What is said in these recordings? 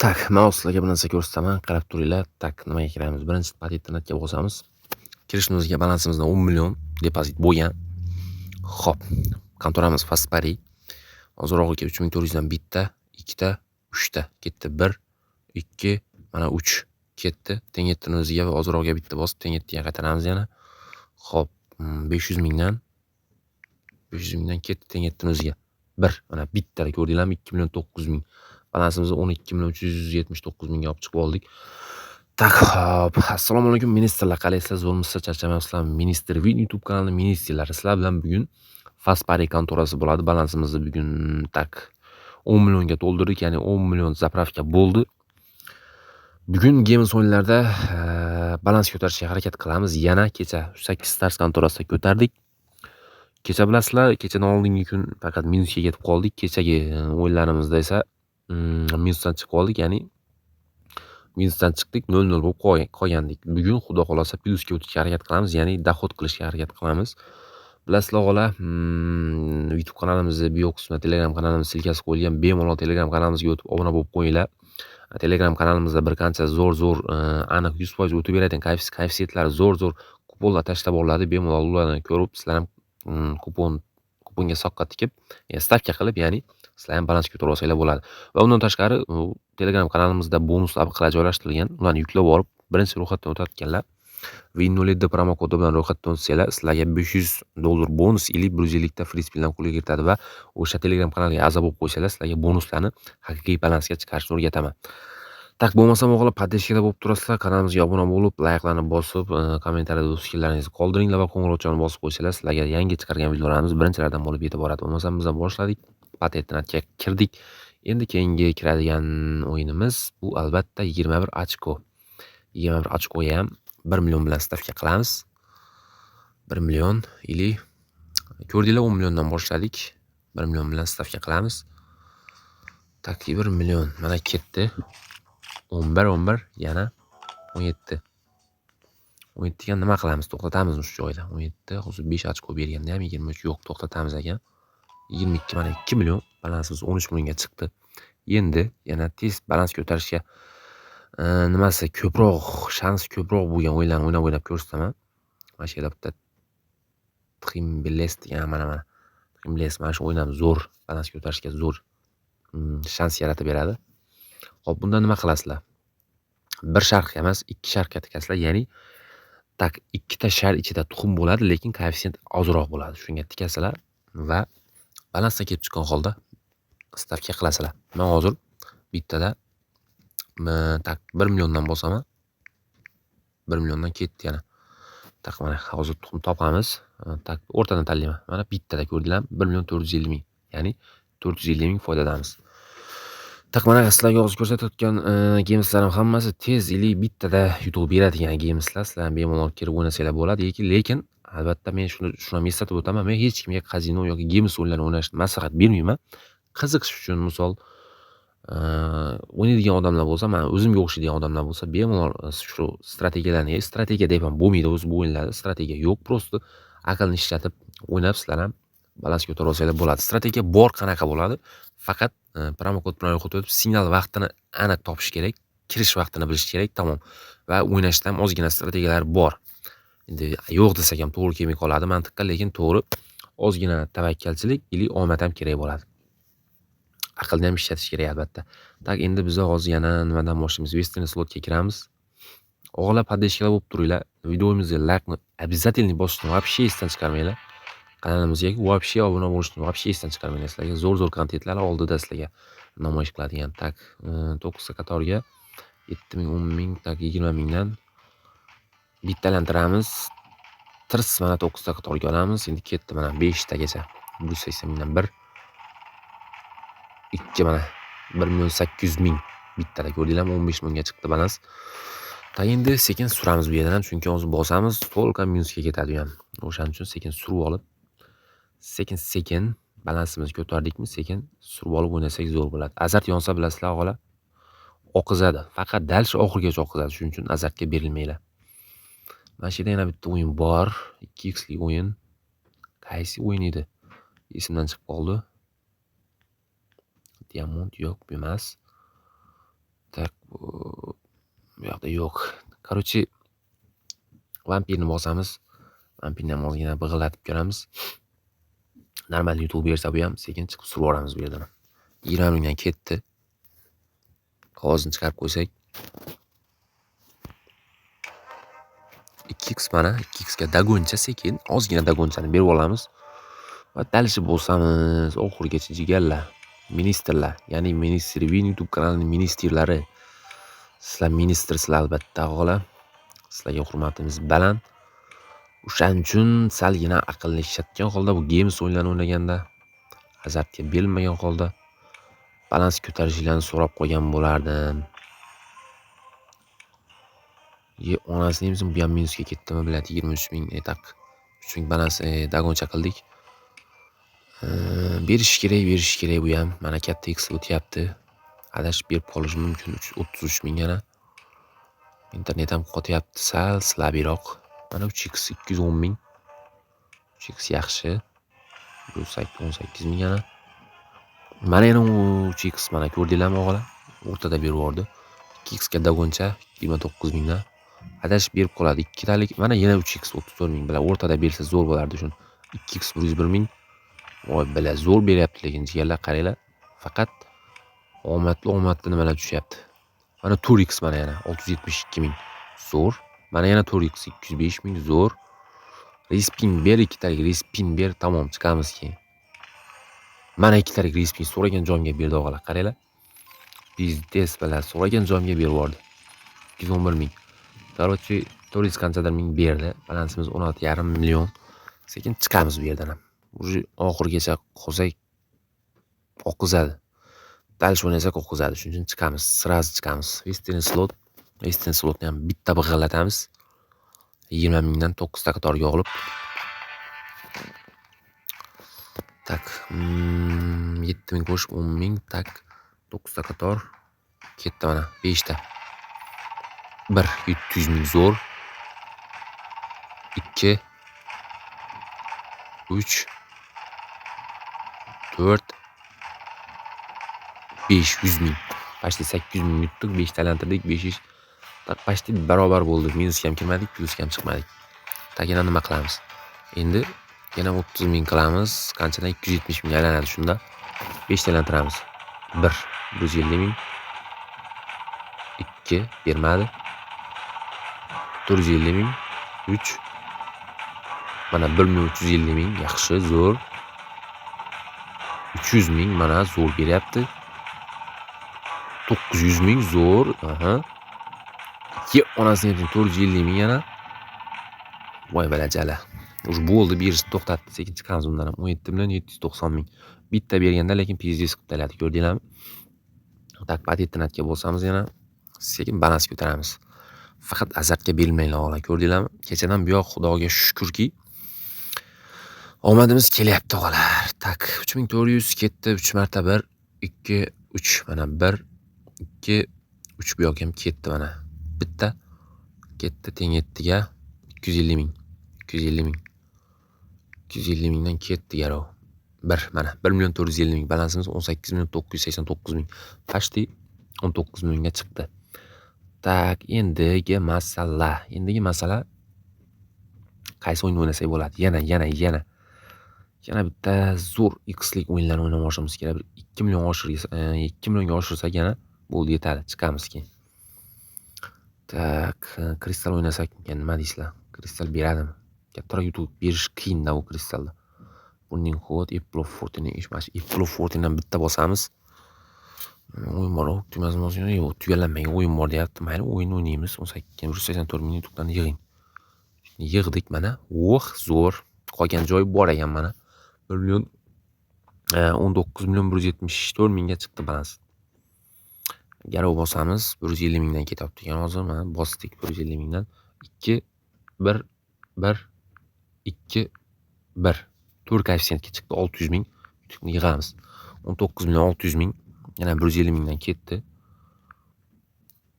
Tak, men sizlarga bir narsa ko'rsataman. Qarab turinglar. Tak, nimaga kiramiz? Birinchi patentga bosamiz. Kirishimizga balansimizda 10 million depozit bo'lgan. Xo'p, kontoramiz Faspari. Hozirroqqa 3400 dan bitta, ikkita, 3ta ketdi. 1, 2, mana 3 ketdi. Teng yettining o'ziga va hozirroqqa bitta bosib teng yettiga qaytaramiz yana. Xo'p, 500 mingdan ketdi teng yettining o'ziga. 1, mana bittada ko'rdinglarmi? 2 million 900 ming. Balansimizni 12 million 379 mingga olib chiqib oldik. Tak, hop. Assalomu alaykum ministrlar, qalaysizlar? Zo'rmisiz, charchamayapsizlarmi? Ministr YouTube kanalining ministrlari, sizlar bilan bugun Faspari kontorasi bo'ladi. Balansimizni bugun tak 10 millionga to'ldirdik, ya'ni 10 million zapravka bo'ldi. Bugun Games o'yinlarda balans ko'tarishga harakat qilamiz. Yana kecha 8 Stars kontorasida ko'tardik. Kecha bilasizlar, kechadan oldingi kun faqat minusga ketib qoldik. Kechagi o'yinlarimizda esa minusdan chiqib qoldik, ya'ni minusdan chiqdik, 0-0 bo'lib qolgandik. Bugun xudo xolosa plyusga o'tishga harakat qilamiz, ya'ni dohod qilishga harakat qilamiz. Bilasizlar o'g'lar, YouTube kanalimizni bio qismida Telegram kanalimiz silkasi qo'yilgan. Bemalol Telegram kanalimizga o'tib obuna bo'lib qo'yinglar. Telegram kanalimizda bir qancha zo'r aniq 100% o'tib beradigan koeffitsiyentlar zo'r kuponlar tashlab boriladi. Bemalol ularni ko'rib, sizlar ham kuponga soqqa tikib, stavka qilib, ya'ni sizlar ham balans ko'tarib olsanglar bo'ladi. Va undan tashqari, Telegram kanalimizda bonus abiqlar joylashtirilgan. Ularni yuklab olib, birinchi ro'yxatdan o'tayotganlar Win07 promo kodi bilan ro'yxatdan o'tsanglar, sizlarga $500 bonus ili 150 ta free spindan qo'lga kiritadi va o'sha Telegram kanaliga a'zo bo'lib qo'ysanglar, sizlarga bonuslarni haqiqiy balansga chiqarishni o'rgataman. Tak, bo'lmasam o'g'lar, podpishkada bo'lib turasizlar, kanalimizga obuna bo'lib, layklarni bosib, kommentariyada o'z fikrlaringizni qoldiringlar va qo'ng'iroqchani bosib qo'ysanglar, sizlarga yangi chiqargan videolarimiz birinchilardan bo'lib yetib boradi. Bo'lmasam biz ham boshladik, patentga kirdik. Endi keyingi kiradigan o'yinimiz bu albatta 21 ochko. 21 ochkoga ham 1 million bilan stavka qilamiz. 1 million ili ko'rdinglar, 10 milliondan boshladik. 1 million bilan stavka qilamiz. Tak, 1 million mana ketdi. 11 yana 17. 17 ga nima qilamiz? To'xtatamiz shu joyda. 17 hozir 5 ochko berganda ham 23 yo'q, to'xtatamiz ekan. 22 mana 2 million, balansimiz 13 millionga chiqdi. Endi yana tez balans ko'tarishga nimasi ko'proq, shans ko'proq bo'lgan o'yinlarni o'ynab ko'rsataman. Mana shu yerda bitta Trimblest degan mana Trimblest mana shu o'yin ham zo'r balans ko'tarishga zo'r shans yaratib beradi. Xo'p, bunda nima qilasizlar? Bir sharhga emas, 2 sharhga tikasizlar, ya'ni tak 2 ta shar ichida tuxum bo'ladi, lekin koeffitsient ozroq bo'ladi. Shunga tikasizlar va balansdan kelib chiqqan holda stavka qilasizlar. Men hozir bittada tak 1 milliondan bosaman. 1 milliondan ketdi yana. Tak, mana hozir tuxum topamiz. Tak, o'rtadan tanlayman. Mana bittada ko'rdinglarmi? 1 million 450 ming. Ya'ni 450 ming foydadamiz. Tak, mana sizlarga hozir ko'rsatayotgan gameslarning hammasi tez ili bittada yutuq beradigan gameslar. Sizlar ham bemalol kirib o'ynasanglar bo'ladi, lekin albatta men shuni ham eslatib o'taman. Men hech kimga kazino yoki games o'yinlarini o'ynashni maslahat bermayman. Qiziqish uchun, misol o'ynaydigan odamlar bo'lsa, mana o'zimga o'xshaydigan odamlar bo'lsa, bemalol shu strategiyalarni, strategiya deb ham bo'lmaydi o'zi bu o'yinlarda, strategiya yo'q, prosta aqlni ishlatib o'ynab sizlar ham balans ko'tarib olsanglar bo'ladi. Strategiya bor, qanaqa bo'ladi? Faqat promo kod bilan ro'yxatga o'tib, signal vaqtini aniq topish kerak, kirish vaqtini bilish kerak, tamom. Va o'ynashda ham ozgina strategiyalar bor. Endi yo'q desak ham to'g'ri kelmay qoladi mantiqqa, lekin to'g'ri ozgina tavakkalchilik ili omad ham kerak bo'ladi. Aqlni ham ishlatish kerak albatta. Tak, endi biz hozir yana nimadan boshlaymiz? Western slotga kiramiz. O'g'lar, podpishkalar bo'lib turinglar. Videomizga laykni обязательно bosishni вообще esdan chiqarmanglar. Kanalimizga вообще obuna bo'lishni вообще esdan chiqarmanglar. Sizlarga zo'r kontentlar oldida sizlarga namoyish qiladigan. Tak, 9 ta qatorga 7 ming, 10 ming, tak 20 mingdan bittalantiramiz. Tirs mana 9 ta qatorga olamiz. Endi ketdi mana 5 tagacha. 180 mingdan 1 2 mana 1 million 800 ming bittada ko'rdinglarmi? 15 millionga chiqdi balans. Ta, endi sekin suramiz bu yerdan ham, chunki hozir bosamiz, to'liq minusga ketadi ham. O'shaning uchun sekin surib olib, sekin balansimizni ko'tardikmi, sekin surib olib o'ynasak zo'r bo'ladi. Azart yonsa bilasizlar o'g'lar, oqizadi. Faqat dal shu oxirigacha oqizadi. Shuning uchun azartga berilmanglar. Mana shu yerda yana bitta o'yin bor, 2x lik o'yin. Qaysi o'yin edi? Esimdan chiqib qoldi. Diamond yo'q, bu emas. Tak, bu yoqda yo'q. Короче, vampirni bosamiz. Vampirni ham ozgina big'illatib ko'ramiz. Normal YouTube bersa bu ham sekin chiqib surib yuboramiz bu yerdan. 20 mingdan ketdi. Qog'ozni chiqarib qo'ysak. 2x mana 2x ga dagoncha sekin ozgina dagonchani berib olamiz. Va talishib bo'lsamiz oxirigacha jigarlar, ministrlar, ya'ni Ministrvin YouTube kanalining ministrlari. Sizlar ministrsizlar albatta o'g'lar. Sizlarga hurmatimiz baland. O'shaning uchun salgina aqlni ishlatgan holda bu games o'yinlarini o'ynaganda azartga berilmagan holda balans ko'tarishinglarni so'rab qo'ygan bo'lardim. Onasini ham bu ham minusga ketdimi, biladi 23 ming tak. 3 ming balans dagoncha qildik. Berish kerak bu ham. Mana katta X o'tyapti. Adashib berib qolishi mumkin. 33 ming yana. Internet ham qotyapti sal slabiyroq. Mana 3x 210 ming. 3x yaxshi. 18 ming yana. Mana yana 3x mana ko'rdinglarmi o'g'lar? O'rtada berib yubordi. 2x ga dagoncha 29 mingdan. Adashib berib qoladi. Ikkitalik mana yana 3x 34 ming bilan o'rtada bersa zo'r bo'lardi shuni. 2x 101 ming. Voy bila zo'r beryapti lekin jigarlar qaranglar. Faqat omadli nimalar tushyapti. Mana 4x mana yana 672 ming. Zo'r. Mana yana 4x 205 ming zo'r. Respin ber, ikkitalik respin ber, tamom chiqamiz keyin. Mana ikkitalik respin so'ragan joyimga berdi o'g'lar, qaranglar. Biznes bilan so'ragan joyimga berib yubordi. 211 ming. Короче, 400 qanchadir ming berdi. Balansimiz 16,5 million. Sekin chiqamiz bu yerdan ham. Уже oxirigacha qolsak oqizadi. Dalish o'ynasak oqizadi. Shuning uchun chiqamiz, sraz chiqamiz. Western slotni ham bitta big'illatamiz. 20 mingdan 9 ta qatorga olib. Tak, 7 ming qo'shib 10 ming, tak 9 ta qator ketdi mana 5 ta. 1 700 ming zo'r. 2 3 4 500 ming. Почти 800 ming yutdik, 5 talantirdik, 500 tak почти barobar bo'ldi. Minusga ham kirmadik, plusga ham chiqmadik. Tak yana nima qilamiz? Endi yana 30 ming qilamiz. Qanchadan 270 ming aylanadi shunda. 5 talantiramiz. 1 150 ming. 2 bermadi. 450 ming. 3 mana 1.350 ming yaxshi, zo'r. 300 ming mana zo'r beryapti. 900 ming zo'r. Onasini 450 ming yana. Voy balajala. Uj bo'ldi, berishni to'xtatdi. Sekin chiqamiz undan ham. 17 million 790 ming. Bitta berganda lekin pizdes qilib taladi, ko'rdinglarmi? Tak patentinatga bo'lsamiz yana sekin balans ko'taramiz. Faqat azartga berilmanglar o'g'lar, ko'rdinglarmi? Kechadan buyoq Xudoga shukrki omadimiz kelyapti o'g'lar. Tak 3400 ketdi, 3 marta 1 2 3 mana 1 2 3 bu yoq ham ketdi mana. Bitta ketdi teng 7ga 250 ming. 250 ming. 250 mingdan ketdi garov. 1 mana 1 million 450 ming. Balansimiz 18 million 989 ming. Почти 19 millionga chiqdi. Tak, endigi masala qaysi o'yin o'ynasak bo'ladi? Yana bitta zo'r X'lik o'yinlarni o'ynashimiz kerak. 2 million oshirsak, 2 millionga oshirsak yana bo'ldi, yetadi, chiqamiz keyin. Tak, kristal o'ynasak nima deysizlar? Kristal beradimi? Kattaroq YouTube berish qiyin-da bu kristalda. Buning xod Apple 14 ish mash. Apple 14 dan bitta bosamiz. O'yin bor, yo'q, tugallanmagan o'yin bor deyapti. Mayli, o'yin o'ynaymiz. 184 ming YouTubedan yig'ing. Yig'dik mana. Zo'r. Qolgan joy bor ekan mana. 1 million 19 million 174 mingga chiqdi balans. Garov bosamiz, 150 mingdan ketyapti ekan hozir. Mana bosdik 150 mingdan. 2 1 1 2 1 4 koeffitsiyentga chiqdi 600 ming. Yig'amiz. 19 million 600 ming. Yana 150 mingdan ketdi.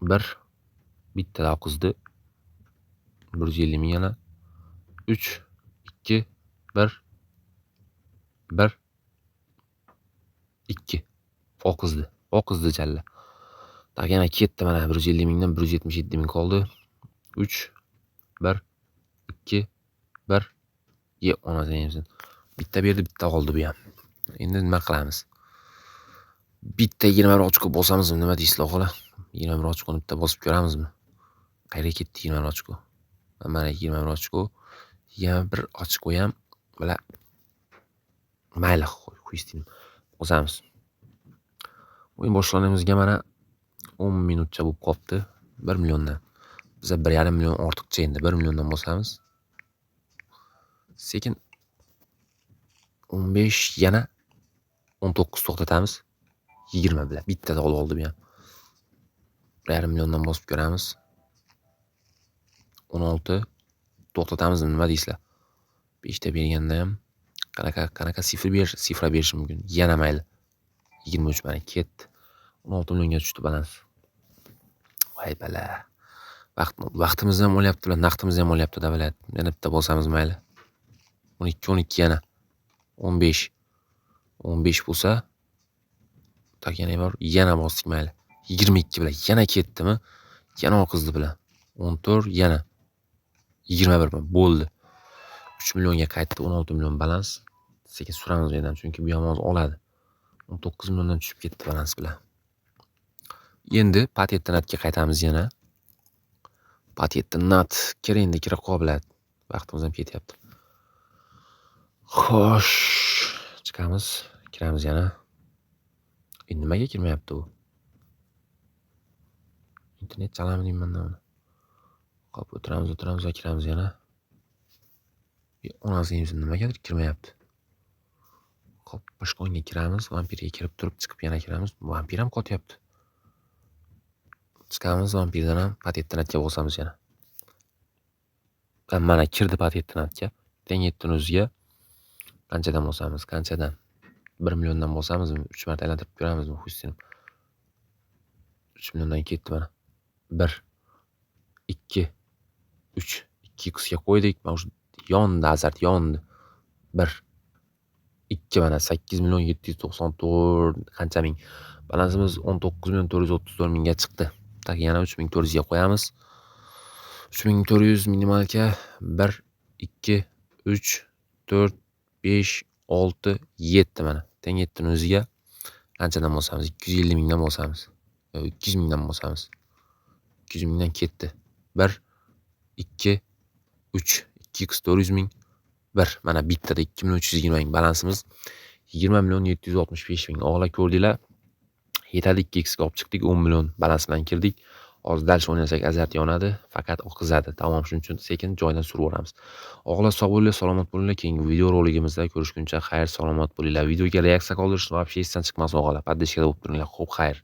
1 bitta oqizdi. 150 ming yana. 3 2 1 1 2 oqizdi jalla. Tak yana ketdi mana 150 mingdan 177 ming qoldi. 3 1 2 1 ye onasini. Bitta berdi, bitta qoldi bu ham. Endi nima qilamiz? Bitta 21 ochko bosamizmi, nima deysizlar xola? 21 ochkoni bitta bosib ko'ramizmi? Qayerga ketdi 21 ochko? Mana 21 ochko. 21 ochko ham bular mayli qo'yishdim. Bosamiz. O'yin boshlanishimizga mana 10 minutcha bo'lib qolibdi. 1 milliondan. Biz 1,5 million ortiqcha endi 1 milliondan bosamiz. Sekin 15 yana 19 to'xtatamiz. 20 bilan bittada oldi bu ham. 1,5 milliondan bosib ko'ramiz. 16 to'xtatamiz, nima deysizlar? 5 ta berganda ham qanaqa sifra berish mumkin? Yana mayli. 23 mana ketdi. 16 millionga tushdi balans. Voy bala. Vaqtimizni ham olyapti, naqdimizni ham olyapti davlat. Yana bitta bosamiz mayli. 12 yana. 15 bo'lsa tak yana bor. Yana bosdik mayli. 22 bilan yana ketdimi? Yana oqizdi bilan. 14 yana. 21 bo'ldi. 3 millionga qaytdi, 16 million balans. Sekin suramiz endi, chunki bu ham oladi. 19 milliondan tushib ketdi balans bilan. Endi patentga qaytamiz yana. Patent endi kira qobilat. Vaqtimiz ham ketyapti. Xo'sh, chiqamiz, kiramiz yana. Nimaga kirmayapti u? Internet chalamini mendan. Qop o'tiramiz va kiramiz yana. Onasining nimagadir kirmayapti. Qop boshqa o'yinga kiramiz, vampirga kirib turib chiqib yana kiramiz. Vampir ham qotyapti. Chiqamiz vampirdan ham patentga bosamiz yana. Mana kirdi patentga. Teng yettin o'ziga. Qanchadan bosamiz? Qanchadan? 1 milliondan bosamizmi? 3 marta aylantirib ko'ramizmi? Xushsin. 3 milliondan ketdi mana. 1 2 3 2xga qo'ydik. Mana shu yondi, azart yondi. 1 2 mana 8 million 794 qancha ming. Balansimiz 19 million 434 mingga chiqdi. Tak yana 3400 ga qo'yamiz. 3400 minimalka 1 2 3 4 5 6 7 mana. Teng 7 o'ziga qanchadan bosamiz? 250 mingdan bosamiz. 200 mingdan bosamiz. 200 mingdan ketdi. 1 2 3 2x 400 ming. 1 mana bittada 2 million 320 ming balansimiz 20 million 765 ming. O'g'la ko'rdinglar. Yetadi 2x ga olib chiqdik, 10 million balans bilan kirdik. Hozir dal o'ynasak azart yonadi, faqat oqizadi. Tamom, shuning uchun sekin joydan surib o'ramiz. O'g'la sog' bo'linglar, salomat bo'linglar. Keyingi video roligimizda ko'rishguncha xayr, salomat bo'linglar. Videoga reaksiya qoldirishni va esdan chiqmasin o'g'la. Podpishkada bo'lib turinglar. Xo'p, xayr.